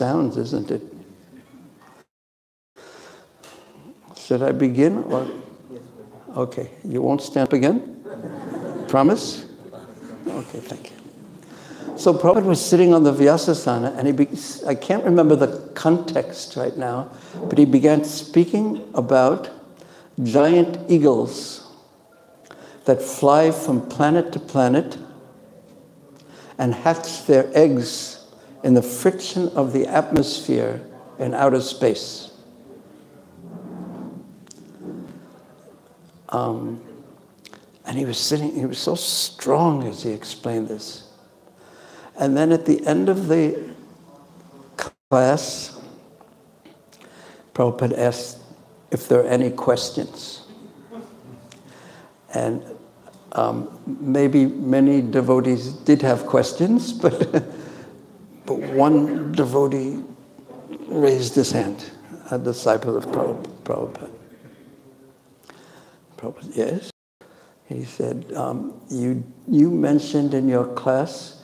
sounds, isn't it? Should I begin? Or? Okay, you won't stand up again? Promise? Okay, thank you. So Prabhupada was sitting on the Vyasasana, and I can't remember the context right now, but he began speaking about giant eagles that fly from planet to planet and hatch their eggs in the friction of the atmosphere in outer space. And he was so strong as he explained this. And then at the end of the class, Prabhupada asked if there are any questions. And maybe many devotees did have questions, but one devotee raised his hand, a disciple of Prabhupada. Prabhupada, yes? He said, you mentioned in your class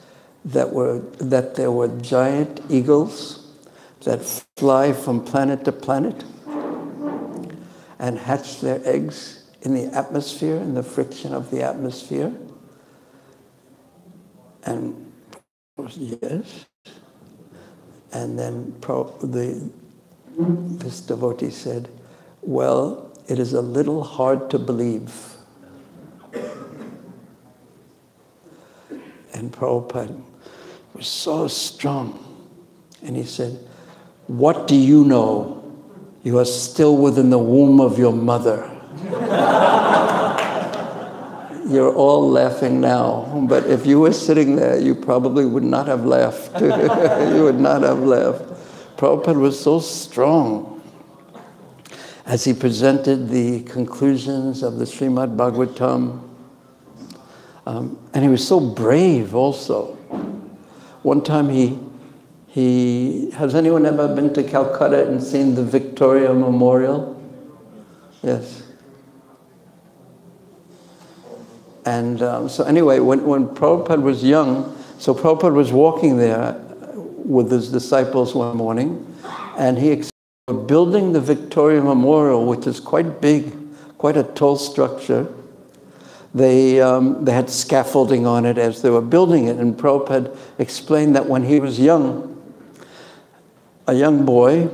that there were giant eagles that fly from planet to planet and hatch their eggs in the atmosphere, in the friction of the atmosphere. And yes. And then this devotee said, well, it is a little hard to believe. And Prabhupada was so strong. And he said, what do you know? You are still within the womb of your mother. You're all laughing now, but if you were sitting there, you probably would not have laughed. You would not have laughed. Prabhupada was so strong as he presented the conclusions of the Srimad Bhagavatam. And he was so brave also. One time has anyone ever been to Calcutta and seen the Victoria Memorial? Yes. And so anyway, when Prabhupada was young, so Prabhupada was walking there with his disciples one morning, and he was building the Victoria Memorial, which is quite big, quite a tall structure. They had scaffolding on it as they were building it, and Prabhupada explained that when he was young, a young boy,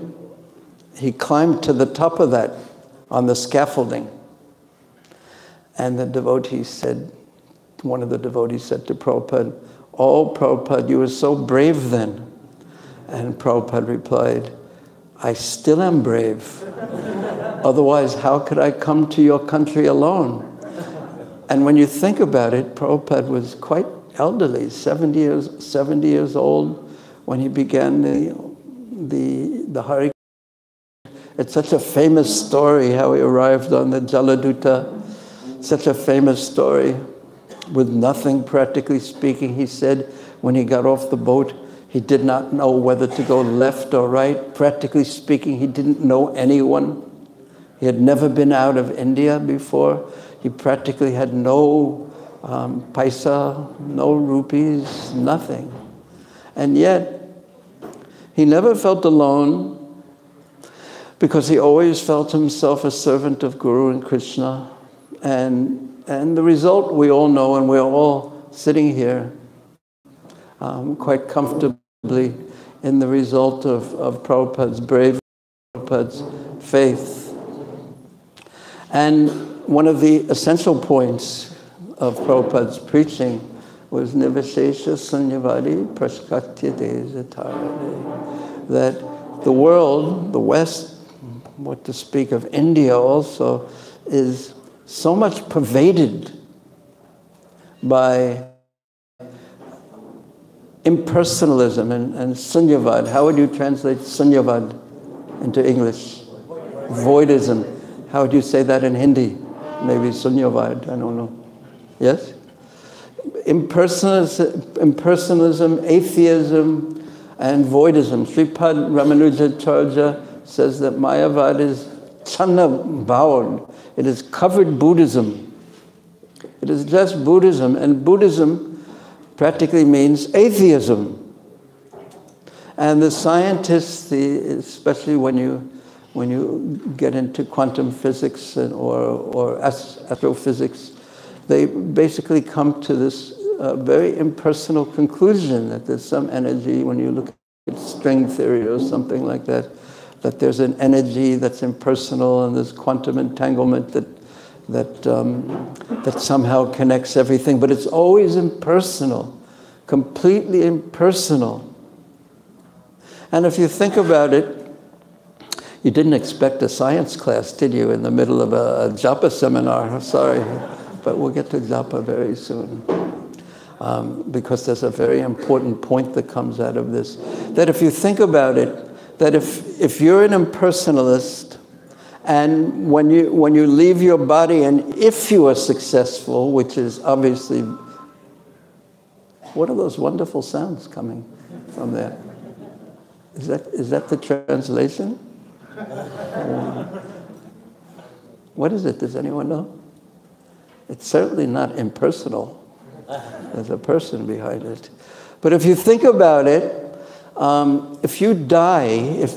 he climbed to the top of that on the scaffolding. And the devotee said, one of the devotees said to Prabhupada, oh, Prabhupada, you were so brave then. And Prabhupada replied, I still am brave. Otherwise, how could I come to your country alone? And when you think about it, Prabhupada was quite elderly, 70 years old, when he began the Hari. It's such a famous story how he arrived on the Jaladuta. Such a famous story with nothing, practically speaking. He said when he got off the boat, he did not know whether to go left or right. Practically speaking, he didn't know anyone. He had never been out of India before. He practically had no paisa, no rupees, nothing. And yet, he never felt alone because he always felt himself a servant of Guru and Krishna. And the result we all know, and we're all sitting here quite comfortably in the result of Prabhupada's bravery, Prabhupada's faith. And one of the essential points of Prabhupada's preaching was Nivashesha Sunyavadi Prashkatya Desatarade. That the world, the West, what to speak of India also, is so much pervaded by impersonalism and sunyavad. How would you translate sunyavad into English? Voidism. How would you say that in Hindi? Maybe sunyavad, I don't know. Yes? Impersonalism, atheism, and voidism. Sripad Ramanujacharya says that Mayavad is channa bhavan. It is covered Buddhism. It is just Buddhism, and Buddhism practically means atheism. And the scientists, especially when you get into quantum physics or astrophysics, they basically come to this very impersonal conclusion that there's some energy, when you look at string theory or something like that, that there's an energy that's impersonal and there's quantum entanglement that somehow connects everything, but it's always impersonal, completely impersonal. And if you think about it, you didn't expect a science class, did you, in the middle of a Japa seminar? Sorry, but we'll get to Japa very soon. Because there's a very important point that comes out of this. That if you think about it, that if you're an impersonalist, and when you leave your body, and if you are successful, which is obviously, what are those wonderful sounds coming from there? Is that the translation? What is it? Does anyone know? It's certainly not impersonal. There's a person behind it. But if you think about it, if you die,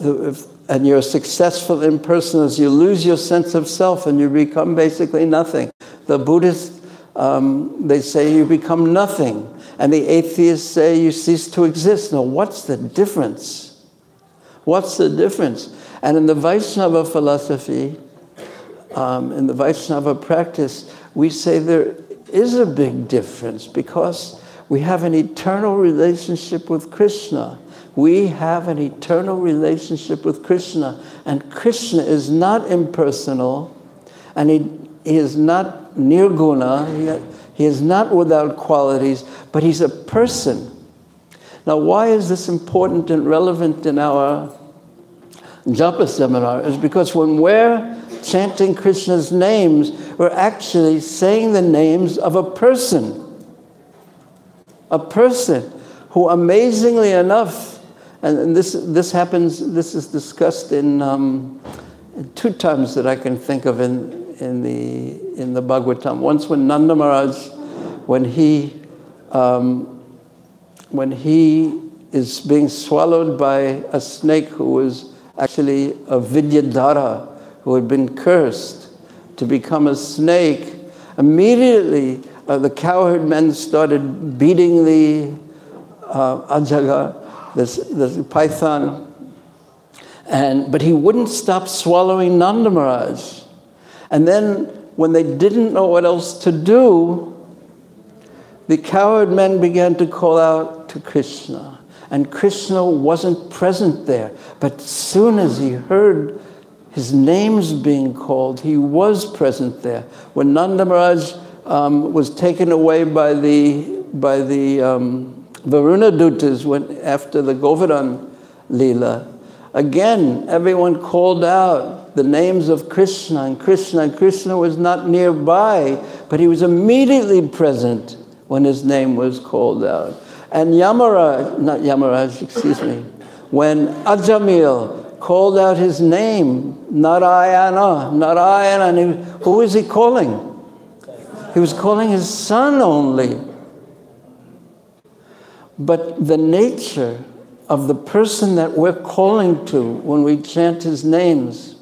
and you're successful impersonalist, you lose your sense of self and you become basically nothing. The Buddhists, they say you become nothing. And the atheists say you cease to exist. Now, what's the difference? What's the difference? And in the Vaishnava philosophy, in the Vaishnava practice, we say there is a big difference because we have an eternal relationship with Krishna. We have an eternal relationship with Krishna. And Krishna is not impersonal, and he is not nirguna, he is not without qualities, but he's a person. Now, why is this important and relevant in our Japa seminar? Is because when we're chanting Krishna's names, we're actually saying the names of a person who, amazingly enough, and this happens, this is discussed in two times that I can think of in the Bhagavatam. Once when Nanda Maharaj, when he is being swallowed by a snake who was actually a Vidyadhara, who had been cursed to become a snake, immediately the cowherd men started beating the Ajaga, this python, but he wouldn't stop swallowing Nanda Maharaj. And then when they didn't know what else to do, the cowherd men began to call out to Krishna. And Krishna wasn't present there. But as soon as he heard his names being called, he was present there. When Nanda Maharaj was taken away by the Varuna Dutas after the Govardhan Leela, again, everyone called out the names of Krishna, and Krishna was not nearby, but he was immediately present when his name was called out. And when Ajamil called out his name, Narayana, and who is he calling? He was calling his son only. But the nature of the person that we're calling to when we chant his names,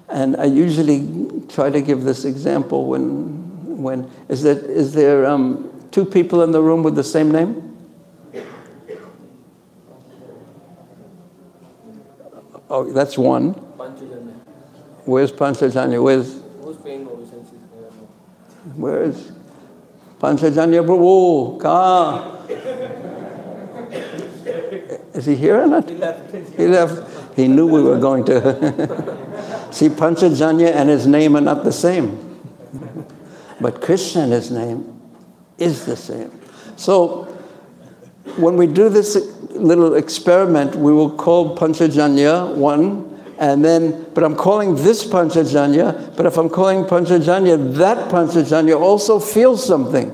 and I usually try to give this example when is there two people in the room with the same name? Oh, that's one. Where's Panchajanya? Where's Panchajanya Prabhu? Is he here or not? He left. He knew we were going to. See, Panchajanya and his name are not the same. But Krishna and his name is the same. So when we do this little experiment, we will call Panchajanya one, and then, but I'm calling this Panchajanya, but if I'm calling Panchajanya, that Panchajanya also feels something,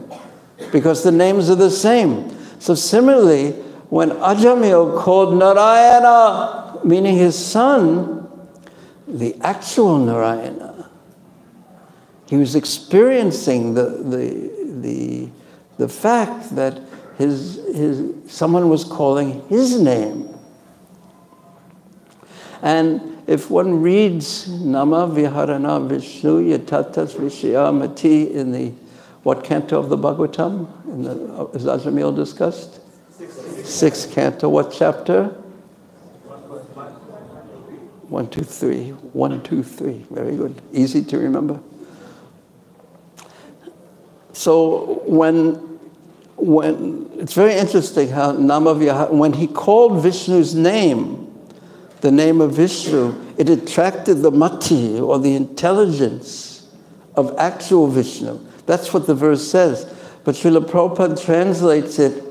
because the names are the same. So similarly, when Ajamil called Narayana, meaning his son, the actual Narayana, he was experiencing the fact that someone was calling his name. And if one reads Nama Viharana Vishnu Yatatas Vishayamati in the, what canto of the Bhagavatam? In the, is Ajamil discussed? Sixth canto. What chapter? 1, 2, 3. 1, 2, 3. Very good. Easy to remember. So when it's very interesting how when he called Vishnu's name, the name of Vishnu, it attracted the mati, or the intelligence of actual Vishnu. That's what the verse says. But Srila Prabhupada translates it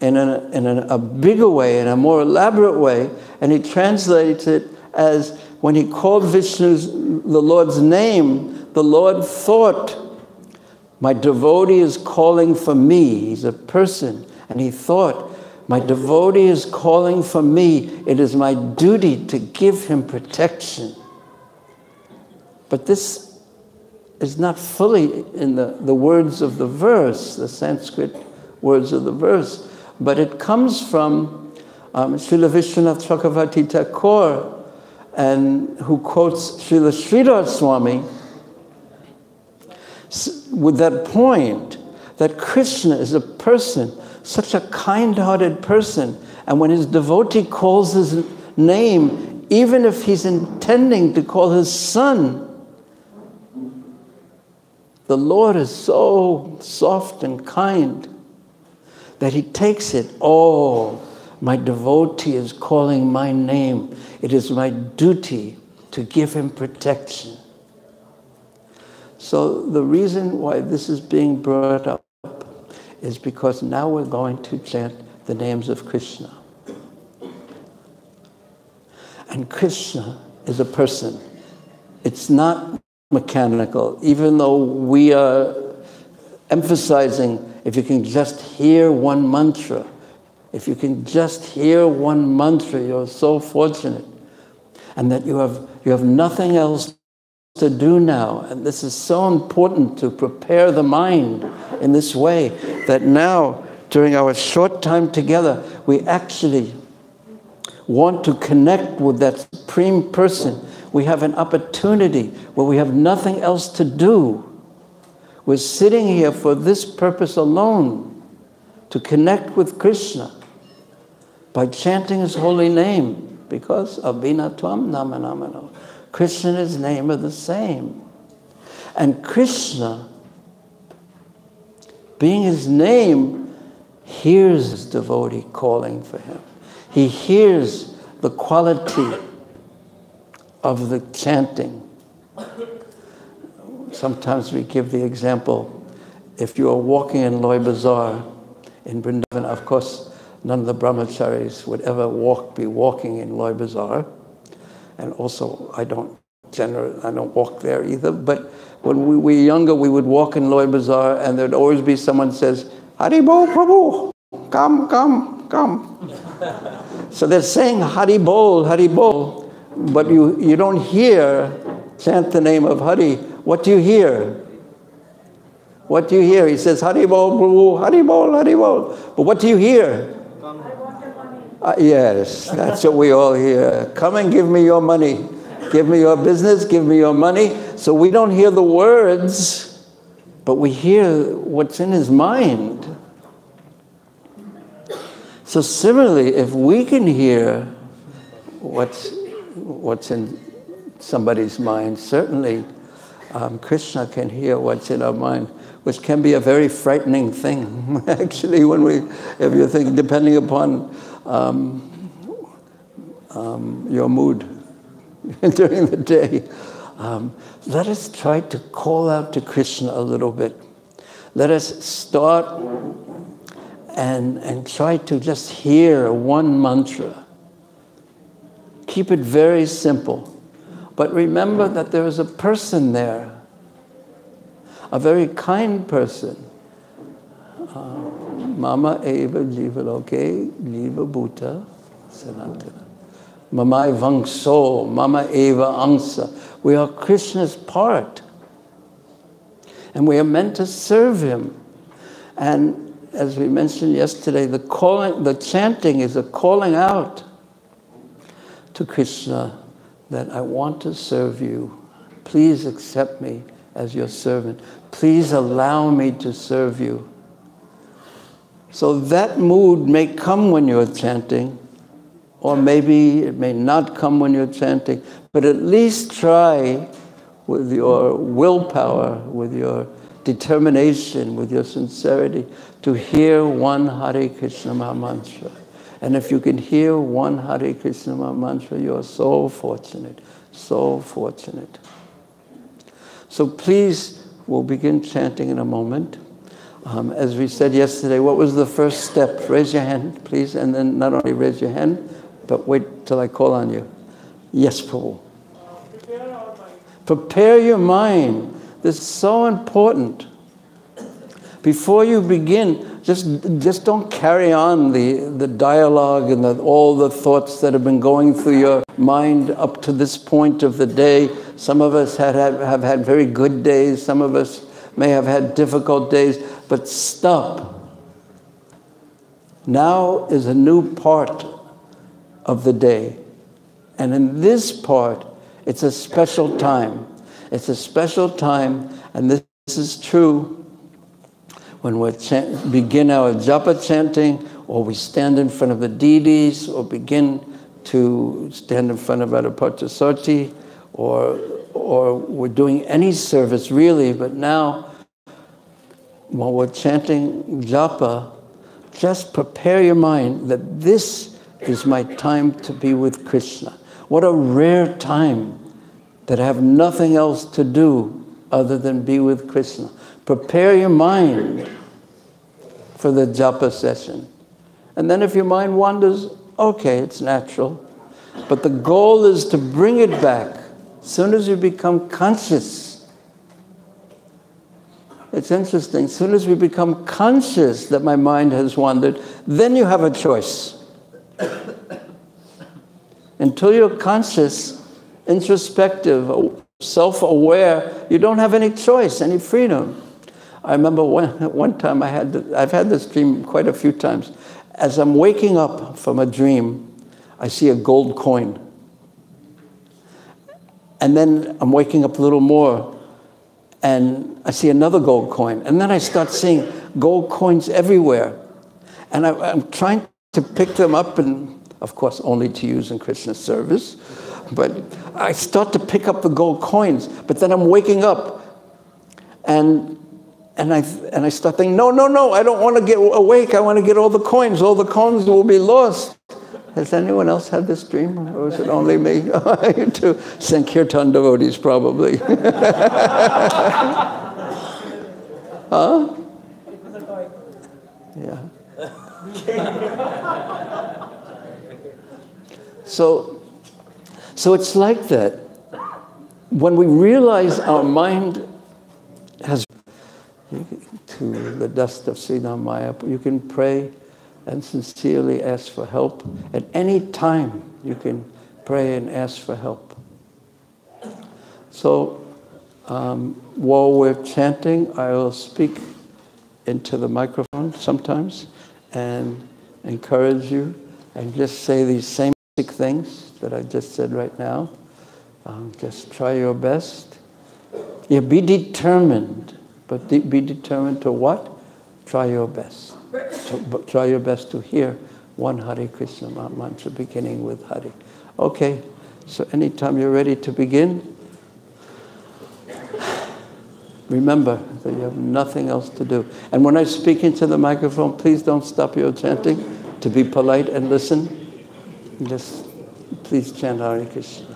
in a bigger way, in a more elaborate way, and he translates it as when he called Vishnu's, the Lord's name, the Lord thought, my devotee is calling for me. He's a person. And he thought, my devotee is calling for me. It is my duty to give him protection. But this is not fully in the words of the verse, the Sanskrit words of the verse, but it comes from Srila Vishwanath Chakravarti Thakur, and who quotes Srila Sridhar Swami, with that point that Krishna is a person, such a kind-hearted person, and when his devotee calls his name, even if he's intending to call his son, the Lord is so soft and kind that he takes it, oh, my devotee is calling my name. It is my duty to give him protection. So the reason why this is being brought up is because now we're going to chant the names of Krishna. And Krishna is a person. It's not mechanical, even though we are emphasizing if you can just hear one mantra, if you can just hear one mantra, you're so fortunate. And that you have nothing else to do now. And this is so important to prepare the mind in this way, that now, during our short time together, we actually want to connect with that Supreme Person. We have an opportunity where we have nothing else to do. We're sitting here for this purpose alone, to connect with Krishna by chanting his holy name, because Abhinatvam Namanamano. Krishna and his name are the same. And Krishna, being his name, hears his devotee calling for him. He hears the quality of the chanting. Sometimes we give the example, if you are walking in Loy Bazaar in Vrindavan, of course, none of the brahmacharis would ever be walking in Loy Bazaar. And also, I don't walk there either. But when we were younger, we would walk in Loy Bazaar, and there'd always be someone says, Hari Bol Prabhu, come, come, come. So they're saying Hari Bol, but you don't hear, chant the name of Hari. What do you hear? What do you hear? He says, Hari Bol Prabhu, Hari Bol, Hari Bol. But what do you hear? Yes, that's what we all hear. Come and give me your money. Give me your business, give me your money. So we don't hear the words, but we hear what's in his mind. So similarly, if we can hear what's in somebody's mind, certainly Krishna can hear what's in our mind, which can be a very frightening thing, actually, if you think, depending upon your mood during the day. Let us try to call out to Krishna a little bit. Let us start and try to just hear one mantra. Keep it very simple. But remember that there is a person there, a very kind person. Mama eva jiva loke jiva bhuta sanatana. Mama evangso, mama eva angsa. We are Krishna's part. And we are meant to serve him. And as we mentioned yesterday, the chanting is a calling out. to Krishna that I want to serve you. Please accept me as your servant. Please allow me to serve you. So that mood may come when you're chanting, or maybe it may not come when you're chanting, but at least try with your willpower, with your determination, with your sincerity, to hear one Hare Krishna Maha Mantra. And if you can hear one Hare Krishna Maha Mantra, you're so fortunate, so fortunate. So please, we'll begin chanting in a moment. As we said yesterday, what was the first step? Raise your hand, please, and then not only raise your hand, but wait till I call on you. Yes, Prabhu. Prepare your mind. This is so important. Before you begin, just don't carry on the dialogue and all the thoughts that have been going through your mind up to this point of the day. Some of us have had very good days. Some of us may have had difficult days. But stop. Now is a new part of the day. And in this part, it's a special time. It's a special time, and this is true when we begin our Japa chanting, or we stand in front of the deities, or begin to stand in front of Adapatasati, or we're doing any service really, but now, while we're chanting Japa, just prepare your mind that this is my time to be with Krishna. What a rare time that I have nothing else to do other than be with Krishna. Prepare your mind for the Japa session. And then if your mind wanders, okay, it's natural. But the goal is to bring it back. As soon as you become conscious, it's interesting, as soon as we become conscious that my mind has wandered, then you have a choice. Until you're conscious, introspective, self-aware, you don't have any choice, any freedom. I remember one time I've had this dream quite a few times. As I'm waking up from a dream, I see a gold coin. And then I'm waking up a little more, and I see another gold coin. And then I start seeing gold coins everywhere. And I'm trying to pick them up, and of course only to use in Krishna's service. But I start to pick up the gold coins, but then I'm waking up, and I start thinking, no, I don't want to get awake. I want to get all the coins. All the coins will be lost. Has anyone else had this dream, or is it only me? You too. Sankirtan devotees, probably. Huh? Yeah. So it's like that. When we realize our mind has to the dust of Sridhar Maya, you can pray and sincerely ask for help. At any time, you can pray and ask for help. So while we're chanting, I will speak into the microphone sometimes and encourage you, and just say these same basic things that I just said right now. Just try your best. Yeah, be determined. But be determined to what? Try your best. Try your best to hear one Hare Krishna mantra beginning with Hare. Okay, so anytime you're ready to begin, remember that you have nothing else to do. And when I speak into the microphone, please don't stop your chanting. To be polite and listen, just please chant Hare Krishna.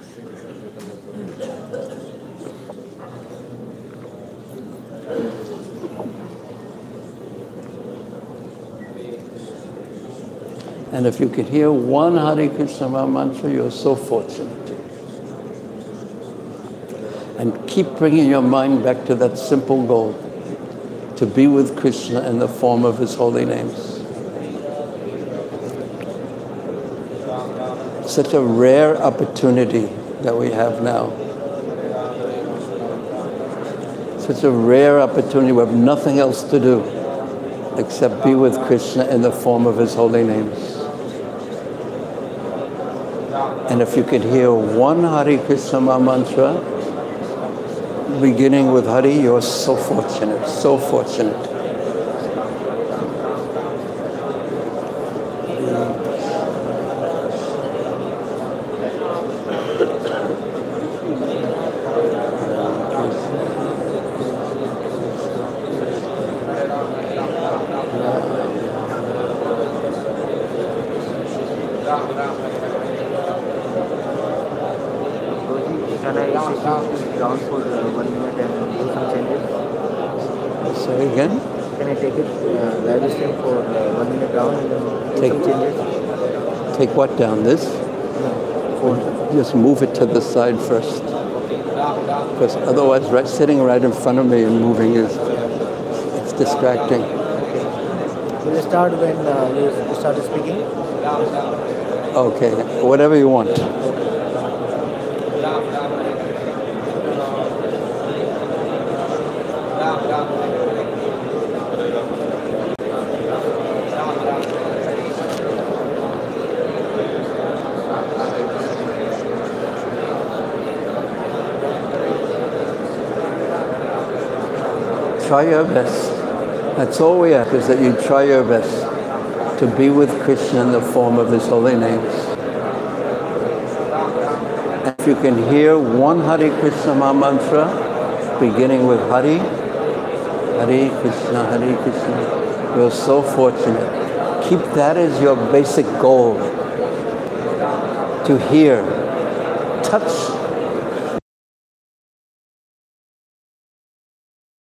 And if you could hear one Hare Krishna mantra, you're so fortunate. And keep bringing your mind back to that simple goal, to be with Krishna in the form of his holy names. Such a rare opportunity that we have now. Such a rare opportunity. We have nothing else to do except be with Krishna in the form of his holy names. And if you could hear one Hare Krishna mantra, beginning with Hari, you're so fortunate, so fortunate. Can I sit down for 1 minute and do some changes? Say again? Can I take it live stream for 1 minute down and then do some changes? Take what down? This? No, Just move it to the side first. Because otherwise, sitting right in front of me and moving it's distracting. Okay. Will you start when you start speaking? Okay, whatever you want. Try your best. That's all we ask, is that you try your best to be with Krishna in the form of His holy names. And if you can hear one Hare Krishna mantra, beginning with Hari, Hare Krishna, you're so fortunate. Keep that as your basic goal, to hear, touch